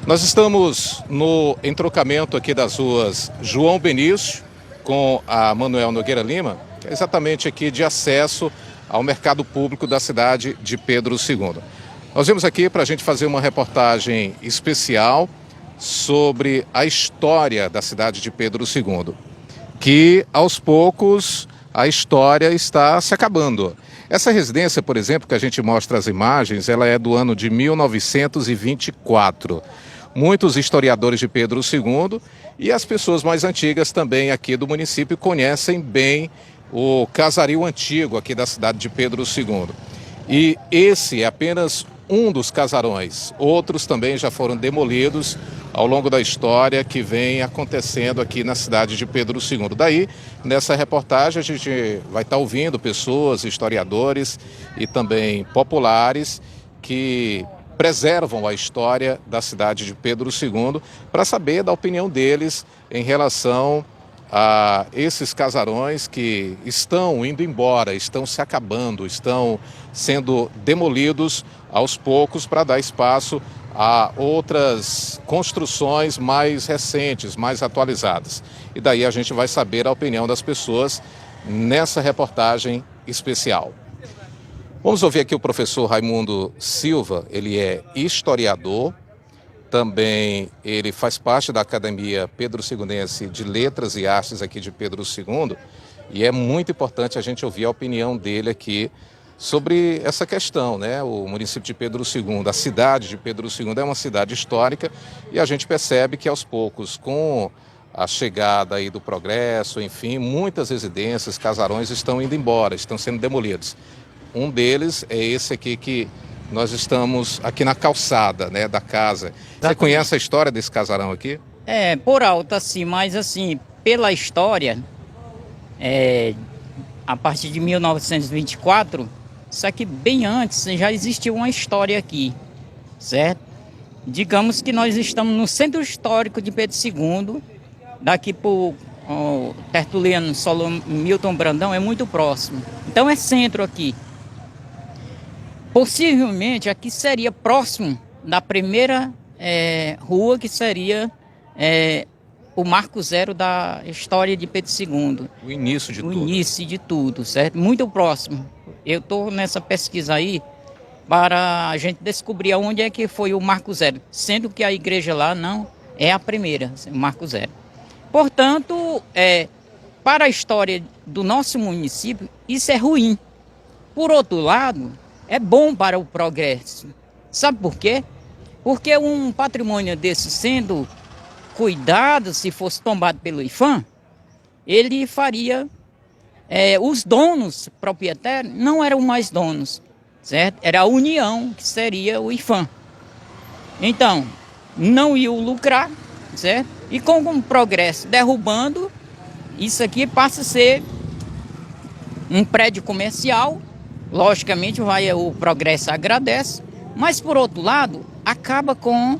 Nós estamos no entrocamento aqui das ruas João Benício com a Manuel Nogueira Lima, que é exatamente aqui de acesso ao mercado público da cidade de Pedro II. Nós vimos aqui para a gente fazer uma reportagem especial sobre a história da cidade de Pedro II, que aos poucos a história está se acabando. Essa residência, por exemplo, que a gente mostra as imagens, ela é do ano de 1924. Muitos historiadores de Pedro II e as pessoas mais antigas também aqui do município conhecem bem o casario antigo aqui da cidade de Pedro II. E esse é apenas um dos casarões. Outros também já foram demolidos ao longo da história que vem acontecendo aqui na cidade de Pedro II. Daí, nessa reportagem, a gente vai estar ouvindo pessoas, historiadores e também populares que preservam a história da cidade de Pedro II para saber da opinião deles em relação a esses casarões que estão indo embora, estão se acabando, estão sendo demolidos aos poucos para dar espaço a outras construções mais recentes, mais atualizadas. E daí a gente vai saber a opinião das pessoas nessa reportagem especial. Vamos ouvir aqui o professor Raimundo Silva, ele é historiador, também ele faz parte da Academia Pedro Segundense de Letras e Artes aqui de Pedro II, e é muito importante a gente ouvir a opinião dele aqui sobre essa questão, né? O município de Pedro II, a cidade de Pedro II é uma cidade histórica e a gente percebe que aos poucos, com a chegada aí do progresso, enfim, muitas residências, casarões estão indo embora, estão sendo demolidos. Um deles é esse aqui que nós estamos aqui na calçada, né, da casa. Você conhece a história desse casarão aqui? É, por alto assim, mas assim, pela história, a partir de 1924, isso aqui bem antes já existiu uma história aqui, certo? Digamos que nós estamos no centro histórico de Pedro II, daqui para o Tertuliano Milton Brandão é muito próximo. Então é centro aqui. Possivelmente aqui seria próximo da primeira rua, que seria o marco zero da história de Pedro II. O início de O tudo. início de tudo, certo? Muito próximo. Eu estou nessa pesquisa aí para a gente descobrir onde é que foi o marco zero, sendo que a igreja lá não é a primeira, o marco zero. Portanto, para a história do nosso município, isso é ruim. Por outro lado, é bom para o progresso. Sabe por quê? Porque um patrimônio desse sendo cuidado, se fosse tombado pelo IPHAN, ele faria... os donos proprietários não eram mais donos, certo? Era a União, que seria o IPHAN. Então, não iam lucrar, certo? E com o progresso derrubando, isso aqui passa a ser um prédio comercial. Logicamente, o progresso agradece, mas por outro lado, acaba com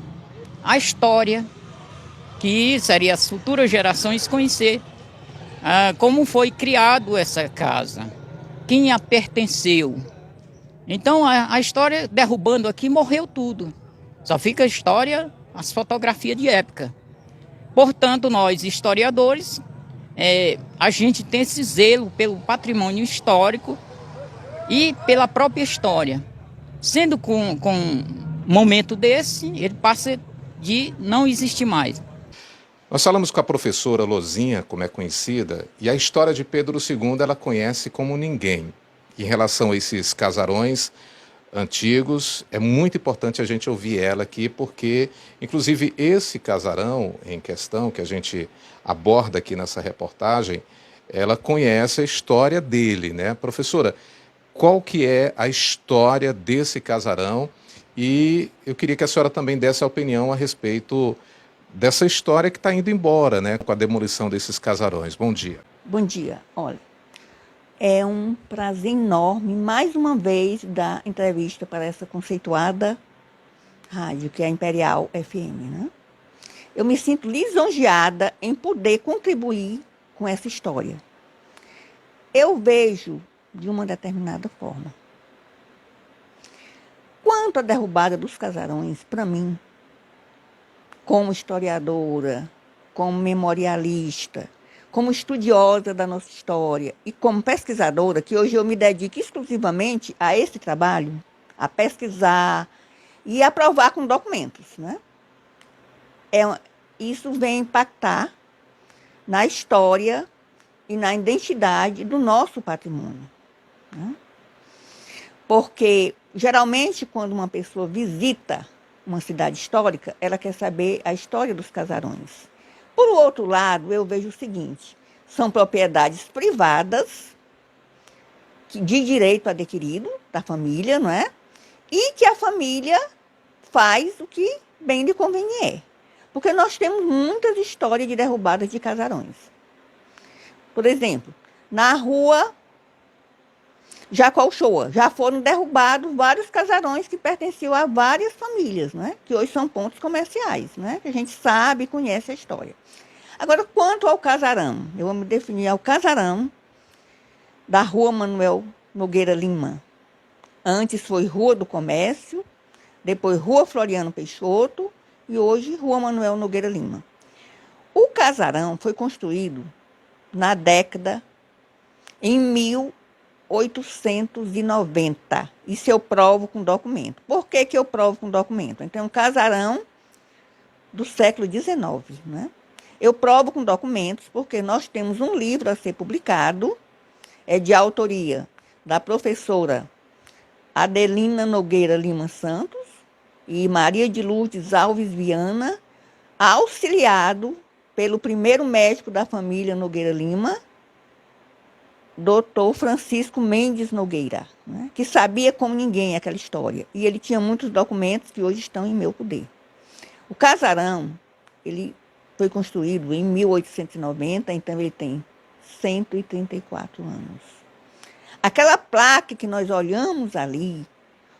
a história, que seria as futuras gerações conhecer como foi criado essa casa, quem a pertenceu. Então, a história derrubando aqui, morreu tudo. Só fica a história, as fotografias de época. Portanto, nós, historiadores, a gente tem esse zelo pelo patrimônio histórico e pela própria história. Sendo com um momento desse, ele passa de não existir mais. Nós falamos com a professora Lozinha, como é conhecida, e a história de Pedro II ela conhece como ninguém. Em relação a esses casarões antigos, é muito importante a gente ouvir ela aqui, porque, inclusive, esse casarão em questão, que a gente aborda aqui nessa reportagem, ela conhece a história dele, né? Professora, qual que é a história desse casarão? E eu queria que a senhora também desse a opinião a respeito dessa história que está indo embora, né, com a demolição desses casarões. Bom dia. Bom dia. Olha, é um prazer enorme, mais uma vez, dar entrevista para essa conceituada rádio, que é a Imperial FM, né? Eu me sinto lisonjeada em poder contribuir com essa história. Eu vejo de uma determinada forma. Quanto à derrubada dos casarões, para mim, como historiadora, como memorialista, como estudiosa da nossa história e como pesquisadora, que hoje eu me dedico exclusivamente a esse trabalho, a pesquisar e a provar com documentos, né? Isso vem impactar na história e na identidade do nosso patrimônio, né? Porque, geralmente, quando uma pessoa visita uma cidade histórica, ela quer saber a história dos casarões. Por outro lado, eu vejo o seguinte: são propriedades privadas de direito adquirido da família, não é? E que a família faz o que bem lhe convenier. Porque nós temos muitas histórias de derrubadas de casarões. Por exemplo, na rua Jacauchoa, já foram derrubados vários casarões que pertenciam a várias famílias, né? Que hoje são pontos comerciais, né? Que a gente sabe e conhece a história. Agora, quanto ao casarão, eu vou me definir ao casarão da Rua Manuel Nogueira Lima. Antes foi Rua do Comércio, depois Rua Floriano Peixoto e hoje Rua Manuel Nogueira Lima. O casarão foi construído na década em 1890. Isso eu provo com documento. Por que eu provo com documento? Então, é um casarão do século XIX, né? Eu provo com documentos porque nós temos um livro a ser publicado, de autoria da professora Adelina Nogueira Lima Santos e Maria de Lourdes Alves Viana, auxiliado pelo primeiro médico da família Nogueira Lima, Dr. Francisco Mendes Nogueira, né, que sabia como ninguém aquela história. E ele tinha muitos documentos que hoje estão em meu poder. O casarão, ele foi construído em 1890, então ele tem 134 anos. Aquela placa que nós olhamos ali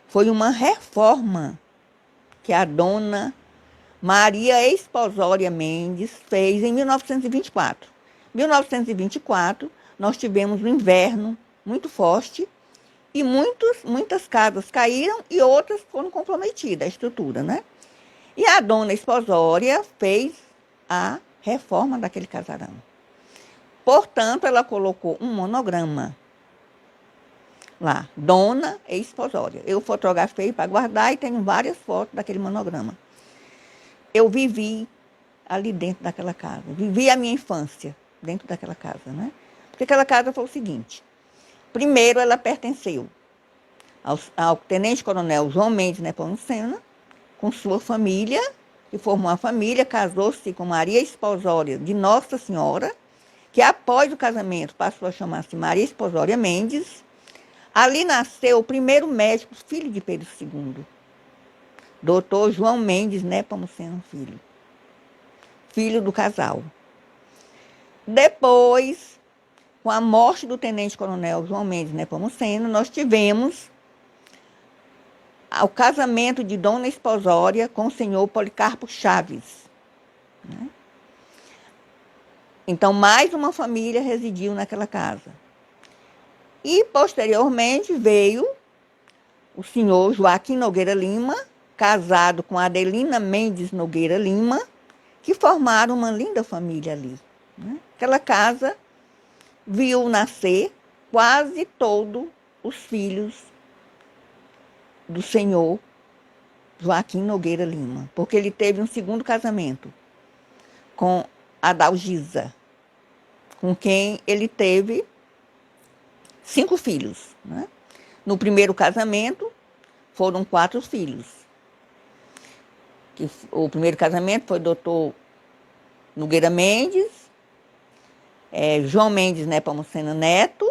foi uma reforma que a dona Maria Esposória Mendes fez em 1924. Em 1924, nós tivemos um inverno muito forte e muitas casas caíram e outras foram comprometidas, a estrutura, né? E a dona Esposória fez a reforma daquele casarão. Portanto, ela colocou um monograma lá, Dona Esposória. Eu fotografei para guardar e tenho várias fotos daquele monograma. Eu vivi ali dentro daquela casa, vivi a minha infância dentro daquela casa, né? Porque aquela casa foi o seguinte: primeiro, ela pertenceu ao tenente-coronel João Mendes Nepomuceno, com sua família, que formou uma família, casou-se com Maria Esposória de Nossa Senhora, que após o casamento passou a chamar-se Maria Esposória Mendes. Ali nasceu o primeiro médico, filho de Pedro II, Dr. João Mendes Nepomuceno Filho, filho do casal. Depois, com a morte do tenente-coronel João Mendes Nepomuceno, nós tivemos o casamento de Dona Esposória com o senhor Policarpo Chaves, né? Então, mais uma família residiu naquela casa. E, posteriormente, veio o senhor Joaquim Nogueira Lima, casado com Adelina Mendes Nogueira Lima, que formaram uma linda família ali, né? Aquela casa viu nascer quase todos os filhos do senhor Joaquim Nogueira Lima, porque ele teve um segundo casamento com Adalgisa, com quem ele teve 5 filhos, né? No primeiro casamento, foram 4 filhos. O primeiro casamento foi doutor Nogueira Mendes, João Mendes Nepomuceno Neto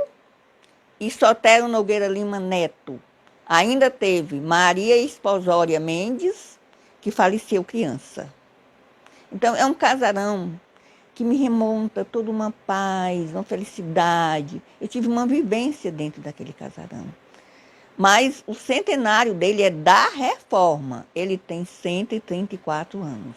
e Sotero Nogueira Lima Neto. Ainda teve Maria Esposória Mendes, que faleceu criança. Então, é um casarão que me remonta toda uma paz, uma felicidade. Eu tive uma vivência dentro daquele casarão. Mas o centenário dele é da reforma. Ele tem 134 anos.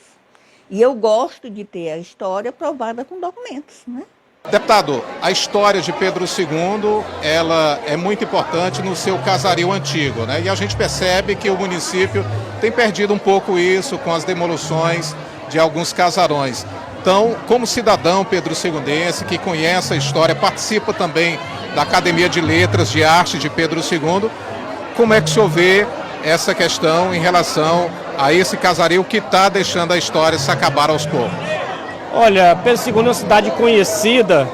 E eu gosto de ter a história provada com documentos, né? Deputado, a história de Pedro II, ela é muito importante no seu casario antigo, né? E a gente percebe que o município tem perdido um pouco isso com as demolições de alguns casarões. Então, como cidadão pedro-segundense que conhece a história, participa também da Academia de Letras de Arte de Pedro II, como é que o senhor vê essa questão em relação a esse casario que está deixando a história se acabar aos poucos? Olha, Pedro II é uma cidade conhecida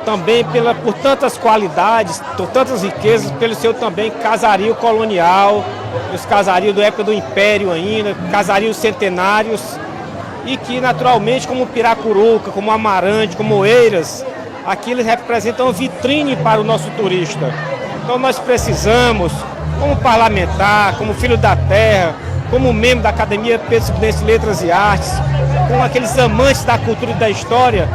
também por tantas qualidades, por tantas riquezas, pelo seu também casario colonial, os casarios da época do Império ainda, casarios centenários, e que naturalmente como Piracuruca, como Amarante, como Oeiras, aqui eles representam vitrine para o nosso turista. Então nós precisamos, como parlamentar, como filho da terra, como membro da Academia Pedro-Segundense de Letras e Artes, com aqueles amantes da cultura e da história,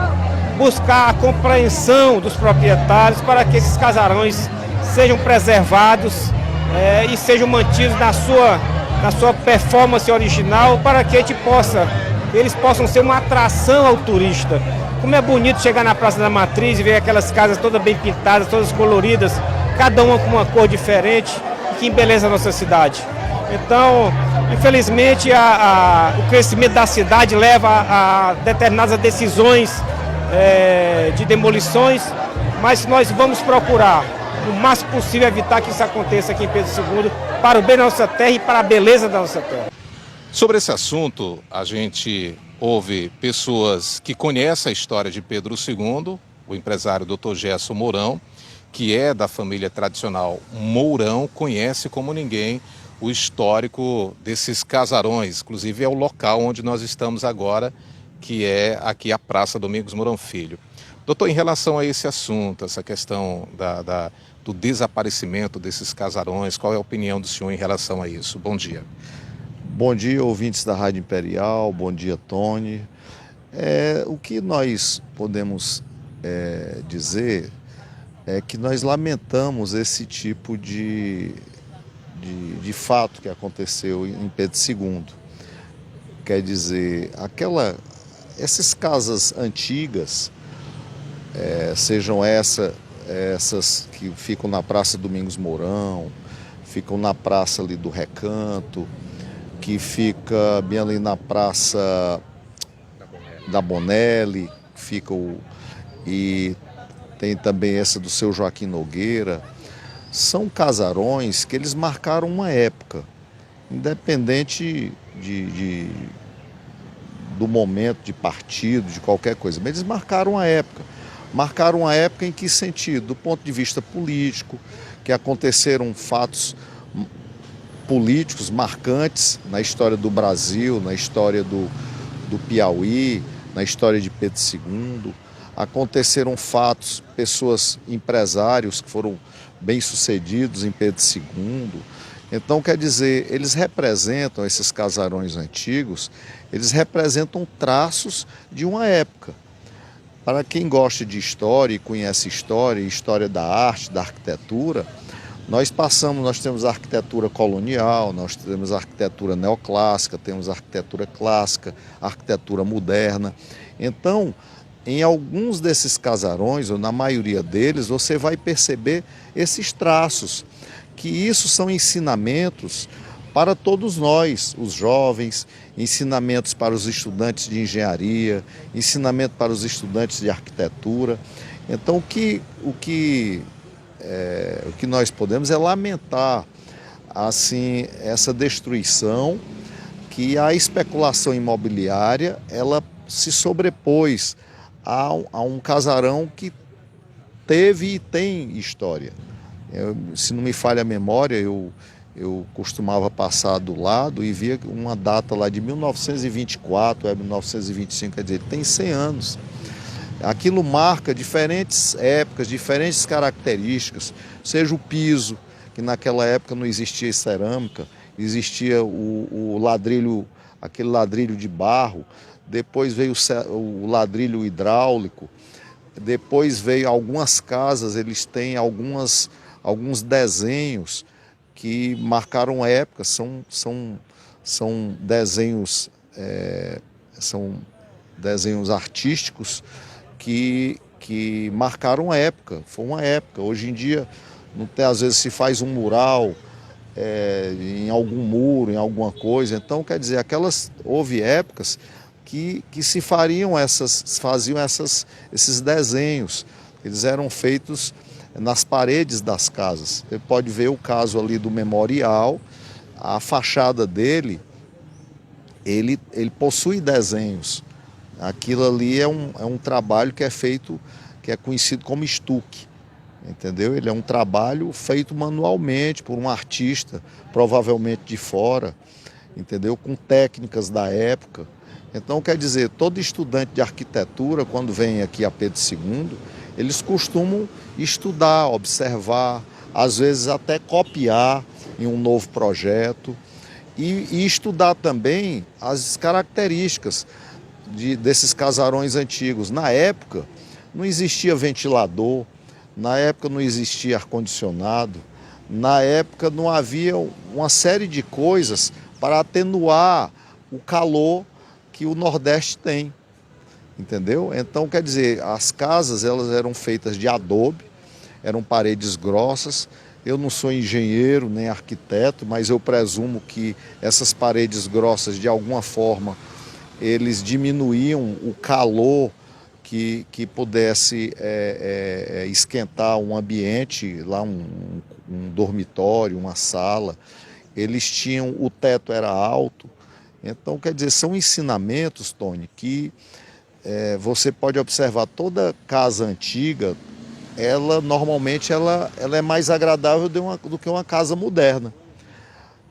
buscar a compreensão dos proprietários para que esses casarões sejam preservados e sejam mantidos na sua performance original, para que eles possam ser uma atração ao turista. Como é bonito chegar na Praça da Matriz e ver aquelas casas todas bem pintadas, todas coloridas, cada uma com uma cor diferente, que embeleza a nossa cidade. Então, infelizmente, o crescimento da cidade leva a determinadas decisões de demolições, mas nós vamos procurar, o máximo possível, evitar que isso aconteça aqui em Pedro II, para o bem da nossa terra e para a beleza da nossa terra. Sobre esse assunto, a gente ouve pessoas que conhecem a história de Pedro II, o empresário Dr. Gerson Mourão, que é da família tradicional Mourão, conhece como ninguém o histórico desses casarões, inclusive é o local onde nós estamos agora, que é aqui a Praça Domingos Mourão Filho. Doutor, em relação a esse assunto, essa questão do desaparecimento desses casarões, qual é a opinião do senhor em relação a isso? Bom dia. Bom dia, ouvintes da Rádio Imperial, bom dia, Tony. O que nós podemos dizer é que nós lamentamos esse tipo de fato que aconteceu em Pedro II. Quer dizer, essas casas antigas, sejam essas que ficam na Praça Domingos Mourão, ficam na Praça ali do Recanto, que fica bem ali na Praça da Bonelli, e tem também essa do seu Joaquim Nogueira. São casarões que eles marcaram uma época, independente do momento de partido, de qualquer coisa, mas eles marcaram a época. Marcaram a época em que sentido? Do ponto de vista político, que aconteceram fatos políticos marcantes na história do Brasil, na história do Piauí, na história de Pedro II. Aconteceram fatos, pessoas, empresários que foram bem-sucedidos em Pedro II. Então, quer dizer, eles representam, esses casarões antigos, eles representam traços de uma época. Para quem gosta de história e conhece história da arte, da arquitetura, nós temos a arquitetura colonial, nós temos a arquitetura neoclássica, temos a arquitetura clássica, a arquitetura moderna. Então, em alguns desses casarões, ou na maioria deles, você vai perceber esses traços, que isso são ensinamentos para todos nós, os jovens, ensinamentos para os estudantes de engenharia, ensinamento para os estudantes de arquitetura. Então, o que nós podemos é lamentar assim, essa destruição, que a especulação imobiliária ela se sobrepôs a um casarão que teve e tem história. Se não me falha a memória, eu costumava passar do lado e via uma data lá de 1924, 1925, quer dizer, tem 100 anos. Aquilo marca diferentes épocas, diferentes características, seja o piso, que naquela época não existia cerâmica, existia o ladrilho, aquele ladrilho de barro, depois veio o ladrilho hidráulico, depois veio algumas casas, eles têm alguns desenhos que marcaram época, são desenhos artísticos que que marcaram a época, foi uma época. Hoje em dia, não tem, às vezes se faz um mural em algum muro, em alguma coisa. Então, quer dizer, houve épocas que se faziam esses desenhos. Eles eram feitos nas paredes das casas. Você pode ver o caso ali do memorial, a fachada dele, ele possui desenhos. Aquilo ali é um trabalho que é feito, que é conhecido como estuque, entendeu? Ele é um trabalho feito manualmente por um artista, provavelmente de fora, entendeu? Com técnicas da época. Então, quer dizer, todo estudante de arquitetura, quando vem aqui a Pedro II, eles costumam estudar, observar, às vezes até copiar em um novo projeto e estudar também as características desses casarões antigos. Na época, não existia ventilador, na época não existia ar-condicionado, na época não havia uma série de coisas para atenuar o calor que o Nordeste tem, entendeu? Então, quer dizer, as casas elas eram feitas de adobe, eram paredes grossas. Eu não sou engenheiro nem arquiteto, mas eu presumo que essas paredes grossas, de alguma forma, eles diminuíam o calor que pudesse esquentar um ambiente, lá um dormitório, uma sala. Eles tinham, o teto era alto. Então, quer dizer, são ensinamentos, Tony, que você pode observar. Toda casa antiga, normalmente ela é mais agradável do que uma casa moderna.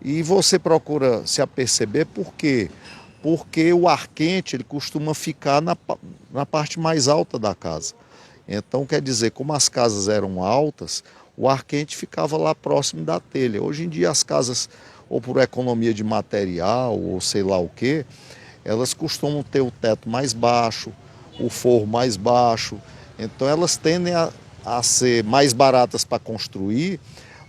E você procura se aperceber por quê? Porque o ar quente ele costuma ficar na parte mais alta da casa. Então, quer dizer, como as casas eram altas, o ar quente ficava lá próximo da telha. Hoje em dia as casas, ou por economia de material, ou sei lá o quê, elas costumam ter o teto mais baixo, o forro mais baixo. Então elas tendem a ser mais baratas para construir,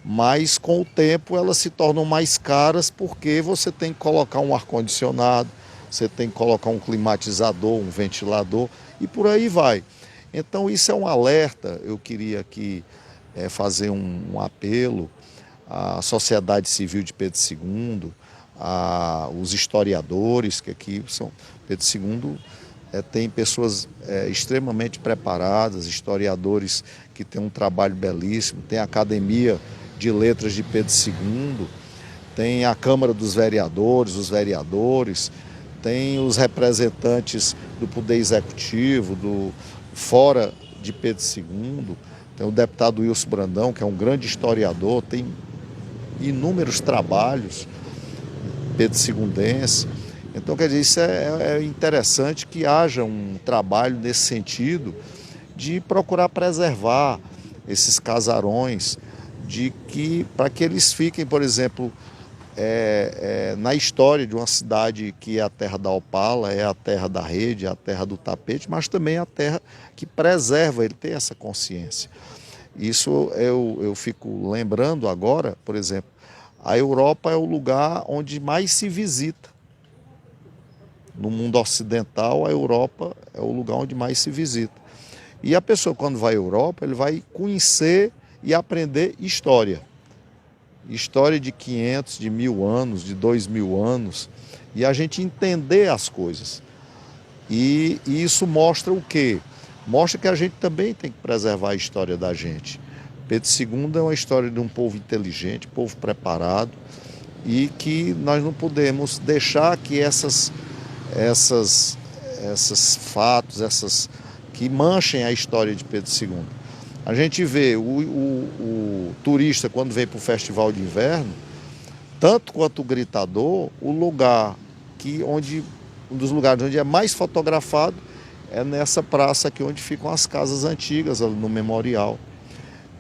mas com o tempo elas se tornam mais caras porque você tem que colocar um ar-condicionado, você tem que colocar um climatizador, um ventilador e por aí vai. Então isso é um alerta. Eu queria aqui fazer um apelo à sociedade civil de Pedro II, aos historiadores, que aqui são Pedro II tem pessoas extremamente preparadas, historiadores que têm um trabalho belíssimo, tem a Academia de Letras de Pedro II, tem a Câmara dos Vereadores, os vereadores, tem os representantes do Poder Executivo, fora de Pedro II, tem o deputado Wilson Brandão, que é um grande historiador, tem inúmeros trabalhos Pedro Segundense. Então, quer dizer, isso é interessante que haja um trabalho nesse sentido de procurar preservar esses casarões, para que eles fiquem, por exemplo, na história de uma cidade que é a terra da Opala, é a terra da rede, é a terra do tapete, mas também é a terra que preserva, ele tem essa consciência. Isso eu fico lembrando agora, por exemplo, a Europa é o lugar onde mais se visita. No mundo ocidental, a Europa é o lugar onde mais se visita. E a pessoa, quando vai à Europa, ele vai conhecer e aprender história. História de 500, de 1000 anos, de 2000 anos. E a gente entender as coisas. E isso mostra o quê? Mostra que a gente também tem que preservar a história da gente. Pedro II é uma história de um povo inteligente, povo preparado, e que nós não podemos deixar que esses fatos, que manchem a história de Pedro II. A gente vê o turista, quando vem para o Festival de Inverno, tanto quanto o Gritador, um dos lugares onde é mais fotografado é nessa praça aqui onde ficam as casas antigas, no memorial.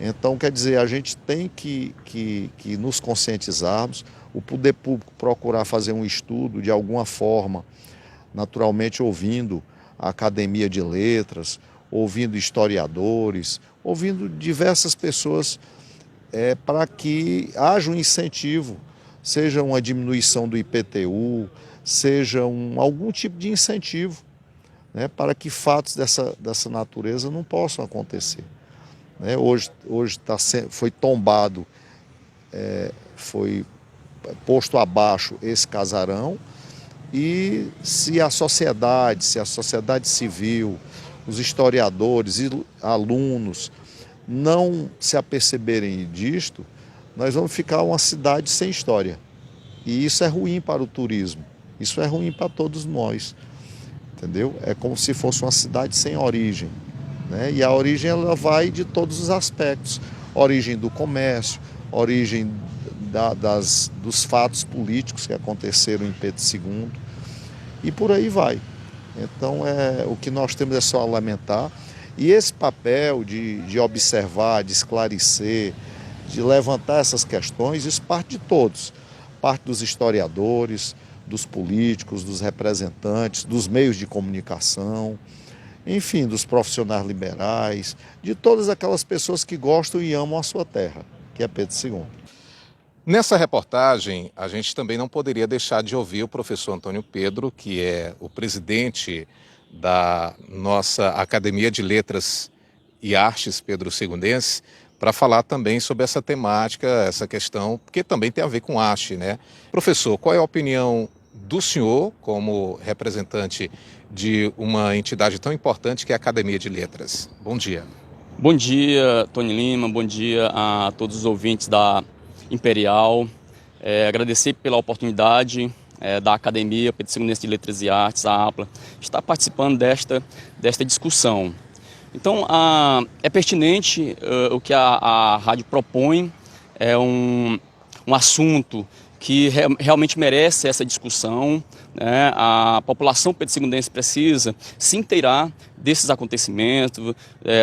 Então, quer dizer, a gente tem que nos conscientizarmos, o poder público procurar fazer um estudo de alguma forma, naturalmente ouvindo a Academia de Letras, ouvindo historiadores, ouvindo diversas pessoas, para que haja um incentivo, seja uma diminuição do IPTU, seja algum tipo de incentivo né, para que fatos dessa natureza não possam acontecer. Né? Hoje foi tombado, foi posto abaixo esse casarão, e se a sociedade civil, os historiadores e alunos não se aperceberem disto, nós vamos ficar uma cidade sem história. E isso é ruim para o turismo, isso é ruim para todos nós, entendeu? É como se fosse uma cidade sem origem, né? E a origem ela vai de todos os aspectos, origem do comércio, origem dos fatos políticos que aconteceram em Pedro II, e por aí vai. Então, o que nós temos é só lamentar. E esse papel de observar, de esclarecer, de levantar essas questões, isso parte de todos. Parte dos historiadores, dos políticos, dos representantes, dos meios de comunicação, enfim, dos profissionais liberais, de todas aquelas pessoas que gostam e amam a sua terra, que é Pedro II. Nessa reportagem, a gente também não poderia deixar de ouvir o professor Antônio Pedro, que é o presidente da nossa Academia de Letras e Artes Pedro Segundense, para falar também sobre essa temática, essa questão, porque também tem a ver com arte, né? Professor, qual é a opinião do senhor como representante de uma entidade tão importante que é a Academia de Letras? Bom dia. Bom dia, Tony Lima, bom dia a todos os ouvintes da Imperial. Agradecer pela oportunidade da Academia Pedro Segundense de Letras e Artes, a APLA, estar participando desta discussão. Então, é pertinente o que a rádio propõe, é um assunto que realmente merece essa discussão, né? A população pedro-segundense precisa se inteirar desses acontecimentos,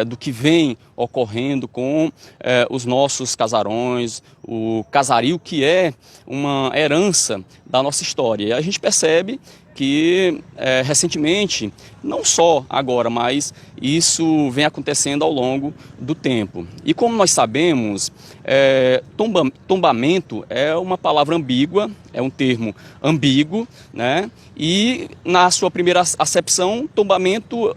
do que vem ocorrendo com os nossos casarões, o casario, que é uma herança da nossa história. E a gente percebe que recentemente, não só agora, mas isso vem acontecendo ao longo do tempo. E como nós sabemos, tombamento é uma palavra ambígua, é um termo ambíguo, né? E na sua primeira acepção, tombamento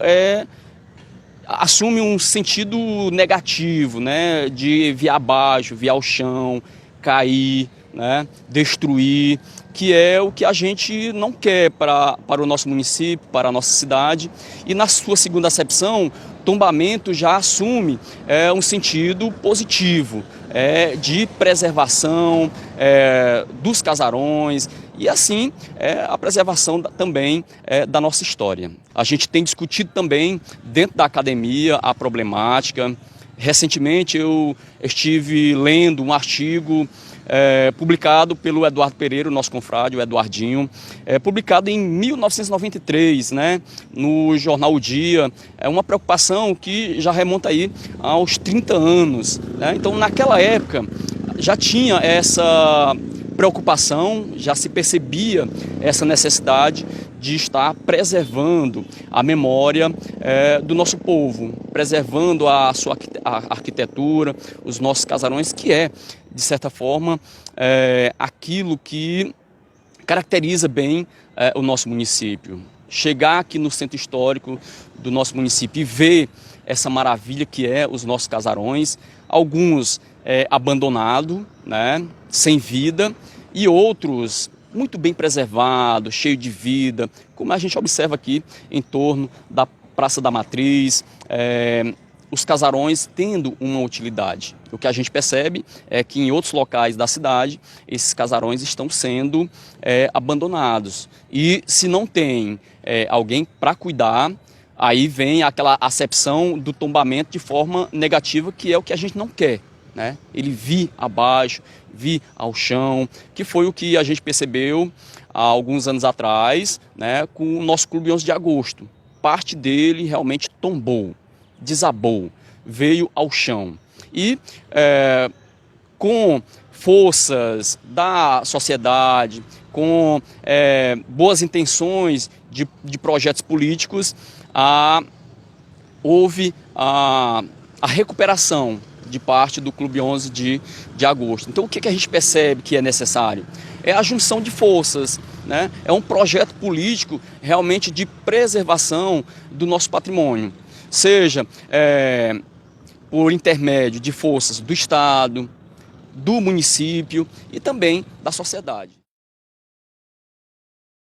assume um sentido negativo, né? De vir abaixo, vir ao chão, cair, né? Destruir, que é o que a gente não quer para o nosso município, para a nossa cidade. E na sua segunda acepção, tombamento já assume um sentido positivo, de preservação dos casarões e assim a preservação também da nossa história. A gente tem discutido também dentro da academia a problemática. Recentemente eu estive lendo um artigo publicado pelo Eduardo Pereira, o nosso confrade, o Eduardinho, publicado em 1993, né, no jornal O Dia. É uma preocupação que já remonta aí aos 30 anos. Né? Então, naquela época, já tinha essa preocupação, já se percebia essa necessidade de estar preservando a memória do nosso povo, preservando a sua arquitetura, os nossos casarões, que de certa forma, aquilo que caracteriza bem o nosso município. Chegar aqui no centro histórico do nosso município e ver essa maravilha que os nossos casarões, alguns abandonados, né, sem vida, e outros muito bem preservados, cheios de vida, como a gente observa aqui em torno da Praça da Matriz, os casarões tendo uma utilidade. O que a gente percebe é que em outros locais da cidade, esses casarões estão sendo abandonados. E se não tem alguém para cuidar, aí vem aquela acepção do tombamento de forma negativa, que é o que a gente não quer. Né? Ele vir abaixo, vir ao chão, que foi o que a gente percebeu há alguns anos atrás, né, com o nosso Clube 11 de Agosto. Parte dele realmente tombou, desabou, veio ao chão. E com forças da sociedade, com boas intenções de projetos políticos, houve a recuperação de parte do Clube 11 de Agosto. Então, o que a gente percebe que é necessário? é a junção de forças, né? É um projeto político realmente de preservação do nosso patrimônio, seja por intermédio de forças do Estado, do município e também da sociedade.